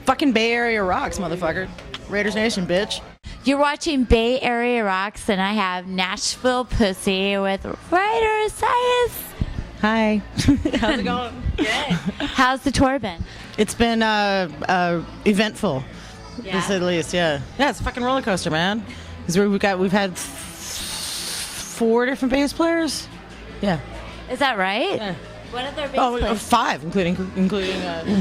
Fucking Bay Area rocks, motherfucker. Raiders Nation, bitch. You're watching Bay Area Rocks, and I have Nashville Pussy with Ruyter Suys. Hi. How's it going? Good. How's the tour been? It's been eventful, Yeah. to say the least. Yeah, it's a fucking roller coaster, man. Because we've had 4 different bass players. Yeah. Is that right? Yeah. What other bass players? 5, including.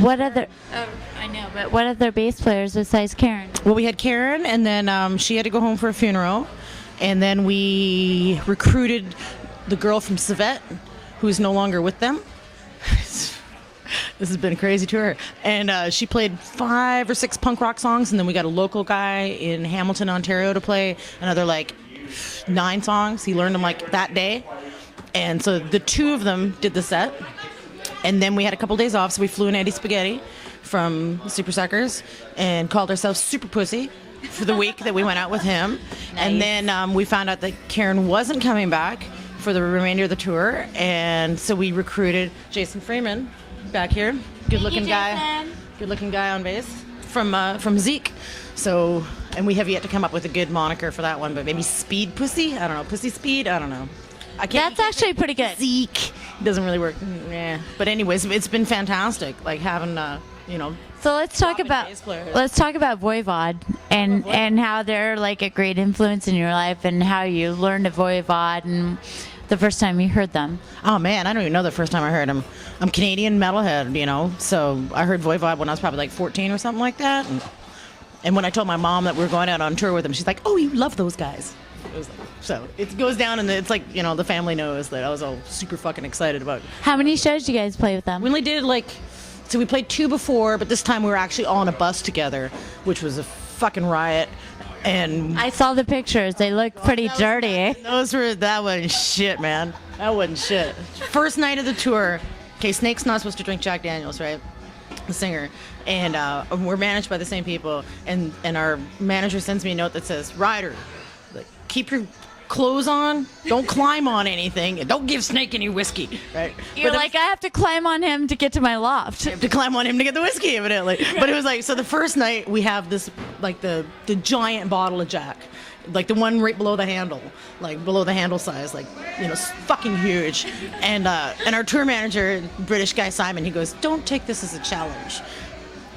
What other? Oh, I know, but what other bass players besides Karen? Well, we had Karen, and then she had to go home for a funeral, and then we recruited the girl from Civet, who is no longer with them. This has been a crazy tour, and she played 5 or 6 punk rock songs, and then we got a local guy in Hamilton, Ontario, to play another 9 songs. He learned them that day. And so the 2 of them did the set, and then we had a couple days off, so we flew in Eddie Spaghetti from Super Suckers and called ourselves Super Pussy for the week that we went out with him. Nice. And then we found out that Karen wasn't coming back for the remainder of the tour, and so we recruited Jason Freeman back here. Good-looking guy. Good-looking guy on bass from Zeke. So, and we have yet to come up with a good moniker for that one, but maybe Speed Pussy? I don't know. Pussy Speed? I don't know. That's actually pretty good. Zeke doesn't really work. Yeah. But anyways, it's been fantastic. Having So let's talk about Voivod and how they're a great influence in your life, and how you learned of Voivod and the first time you heard them. Oh man, I don't even know the first time I heard them. I'm Canadian metalhead, so I heard Voivod when I was probably 14 or something like that. And when I told my mom that we were going out on tour with them, she's like, "Oh, you love those guys." So it goes down, and it's the family knows that I was all super fucking excited about it. How many shows did you guys play with them? We only did so we played 2 before, but this time we were actually all on a bus together, which was a fucking riot. And I saw the pictures. They look pretty dirty. That wasn't shit, man. That wasn't shit. First night of the tour. Okay, Snake's not supposed to drink Jack Daniels, right? The singer. And we're managed by the same people. And our manager sends me a note that says, "Ryder, keep your clothes on, don't climb on anything, and don't give Snake any whiskey," right? You're I have to climb on him to get to my loft. You have to climb on him to get the whiskey, evidently. But it was so the first night we have this the giant bottle of Jack, the one right below the handle, below the handle size, fucking huge. And our tour manager, British guy Simon, he goes, "Don't take this as a challenge."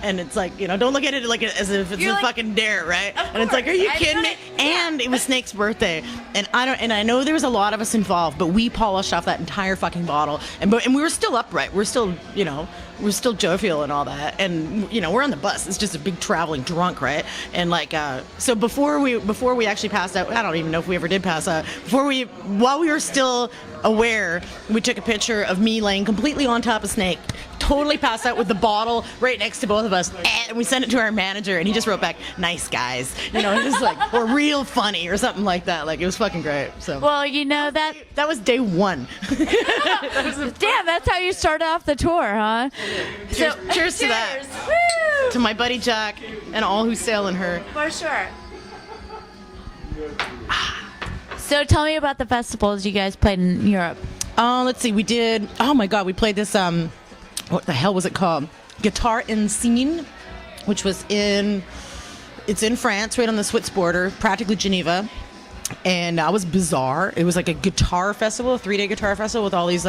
And it's don't look at it as if it's a fucking dare, right? And it's are you kidding me? And it was Snake's birthday, and I know there was a lot of us involved, but we polished off that entire fucking bottle, and we were still upright. We're still jovial and all that, and we're on the bus. It's just a big traveling drunk, right? And so before we actually passed out, I don't even know if we ever did pass out. While we were still aware, we took a picture of me laying completely on top of Snake, totally passed out with the bottle right next to both of us, and we sent it to our manager, and he just wrote back, "Nice guys," just or real funny or something like that. It was fucking great. So well, that was day 1. Damn, that's how you started off the tour, huh? Cheers to that. Woo! To my buddy Jack and all who sail in her. For sure. So tell me about the festivals you guys played in Europe. Let's see. We did. Oh my God, we played this. What the hell was it called? Guitar in Scene, which was it's in France, right on the Swiss border, practically Geneva. And that was bizarre. It was a guitar festival, a 3-day guitar festival with all these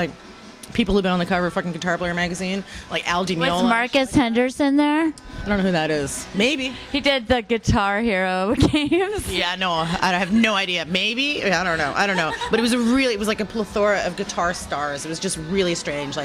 people who've been on the cover of fucking Guitar Player magazine, Al Di Meola. Was Marcus Henderson there? I don't know who that is. Maybe. He did the Guitar Hero games. Yeah, no, I have no idea. Maybe? I don't know. But it was a plethora of guitar stars. It was just really strange.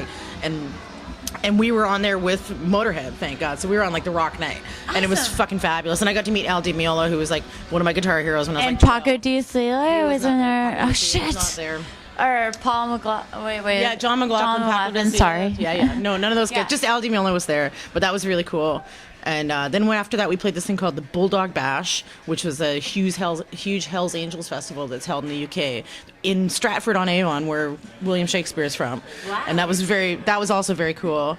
And we were on there with Motorhead, thank God. So we were on the rock night. Awesome. And it was fucking fabulous. And I got to meet Al Di Meola, who was one of my guitar heroes when I was and Paco de Lucia was in there. Oh, shit. He was not there. Or Paul McLaughlin. Wait. Yeah, John McLaughlin. Sorry. Yeah. No, none of those guys. Just Al Di Meola was there. But that was really cool. And then after that, we played this thing called the Bulldog Bash, which was a huge Hells Angels festival that's held in the UK, in Stratford-on-Avon, where William Shakespeare is from. Wow. And that was also very cool.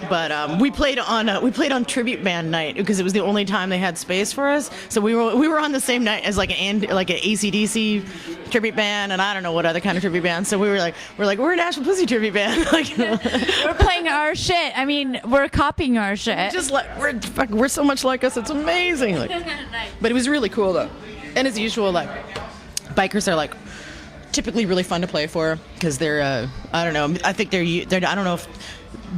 But we played on tribute band night because it was the only time they had space for us. So we were on the same night as like an AC/DC tribute band, and I don't know what other kind of tribute band. So we're a Nashville Pussy tribute band. Like, we're playing our shit. I mean, we're copying our shit. Just like we're so much like us. It's amazing. Like, Nice. but it was really cool though. And as usual, like bikers are like typically really fun to play for because they're I don't know. I think they're I don't know if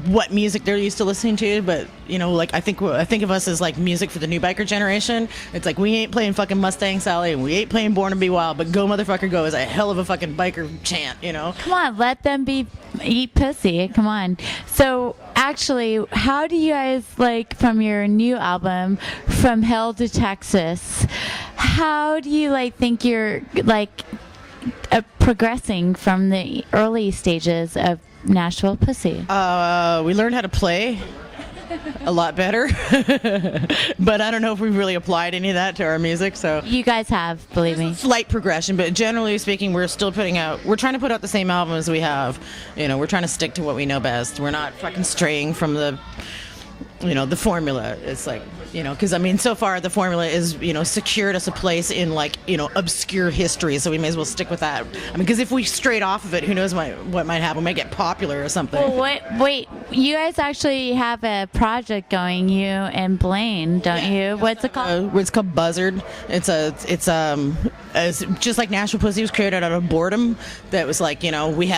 what music they're used to listening to, but you know, like I think of us as like music for the new biker generation. It's like we ain't playing fucking Mustang Sally and we ain't playing Born to Be Wild, but Go Motherfucker Go is a hell of a fucking biker chant, you know. Come on, let them eat pussy. Come on. So actually, how do you guys like from your new album, From Hell to Texas? How do you like think you're like progressing from the early stages of Nashville Pussy? We learned how to play a lot better, but I don't know if we've really applied any of that to our music. So You guys have, believe me. slight progression, but generally speaking, we're still we're trying to put out the same album as we have. You know, we're trying to stick to what we know best. We're not fucking straying from the formula. It's like, you know, because I mean, so far the formula is, you know, secured us a place in like, you know, obscure history. So we may as well stick with that. I mean, because if we strayed off of it, who knows what might happen? We might get popular or something. Well, wait, you guys actually have a project going, you and Blaine, don't you? What's it called? It's called Buzzard. It's just like Nashville Pussy was created out of boredom. That was like, you know, we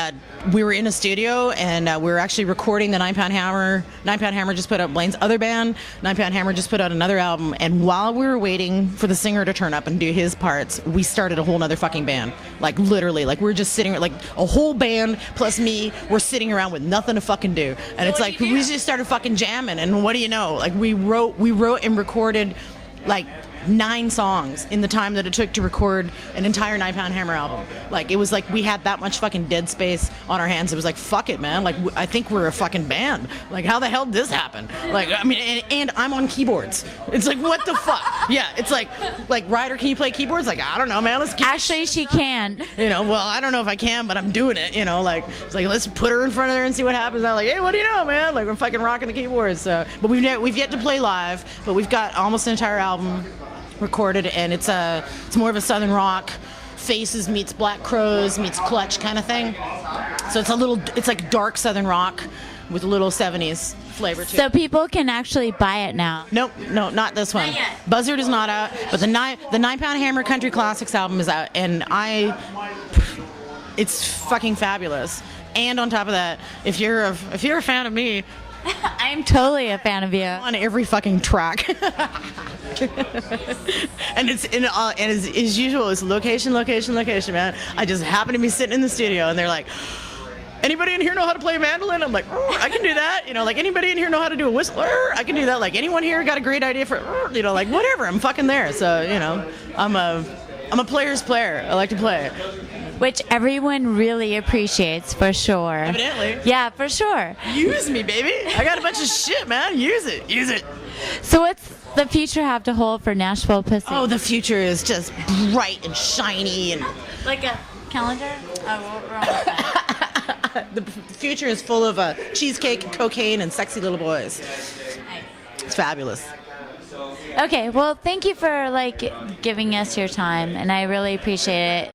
were in a studio and we were actually recording the 9 Pound Hammer. 9 Pound Hammer just put out Blaine's other band. 9 Pound Hammer just put out another album, and while we were waiting for the singer to turn up and do his parts, we started a whole nother fucking band. Like literally, like we're just sitting, like a whole band plus me, we're sitting around with nothing to fucking do. And it's like we just started fucking jamming, and what do you know? Like we wrote and recorded like 9 songs in the time that it took to record an entire 9 Pound Hammer album. Like it was like we had that much fucking dead space on our hands. It was like, fuck it, man. Like I think we're a fucking band. Like how the hell did this happen? Like I mean, and I'm on keyboards. It's like, what the fuck? Yeah, it's like Ruyter, can you play keyboards? Like I don't know, man. Actually, she can. You know, well, I don't know if I can, but I'm doing it. You know, like it's like let's put her in front of there and see what happens. I'm like, hey, what do you know, man? Like we're fucking rocking the keyboards. But we've yet to play live, but we've got almost an entire album recorded, and it's more of a southern rock, Faces meets Black Crows meets Clutch kind of thing. So it's like dark southern rock with a little 70s flavor to it. So people can actually buy it now. Nope, no, not this one. Not yet. Buzzard is not out, but the 9 Pound Hammer Country Classics album is out, and it's fucking fabulous. And on top of that, if you're a fan of me, I'm totally a fan of you. on every fucking track. And it's and as usual, it's location, man. I just happen to be sitting in the studio, and they're like, anybody in here know how to play a mandolin? I'm like, I can do that. You know, like anybody in here know how to do a whistle? I can do that. Like anyone here got a great idea for, you know, like whatever. I'm fucking there. So you know, I'm a player's player. I like to play. Which everyone really appreciates, for sure. Evidently. Yeah, for sure. Use me, baby. I got a bunch of shit, man. Use it. So what's the future have to hold for Nashville Pussy? Oh, the future is just bright and shiny and Like a calendar? Oh, we're almost done. the future is full of cheesecake, cocaine, and sexy little boys. It's fabulous. Okay, well, thank you for like giving us your time, and I really appreciate it.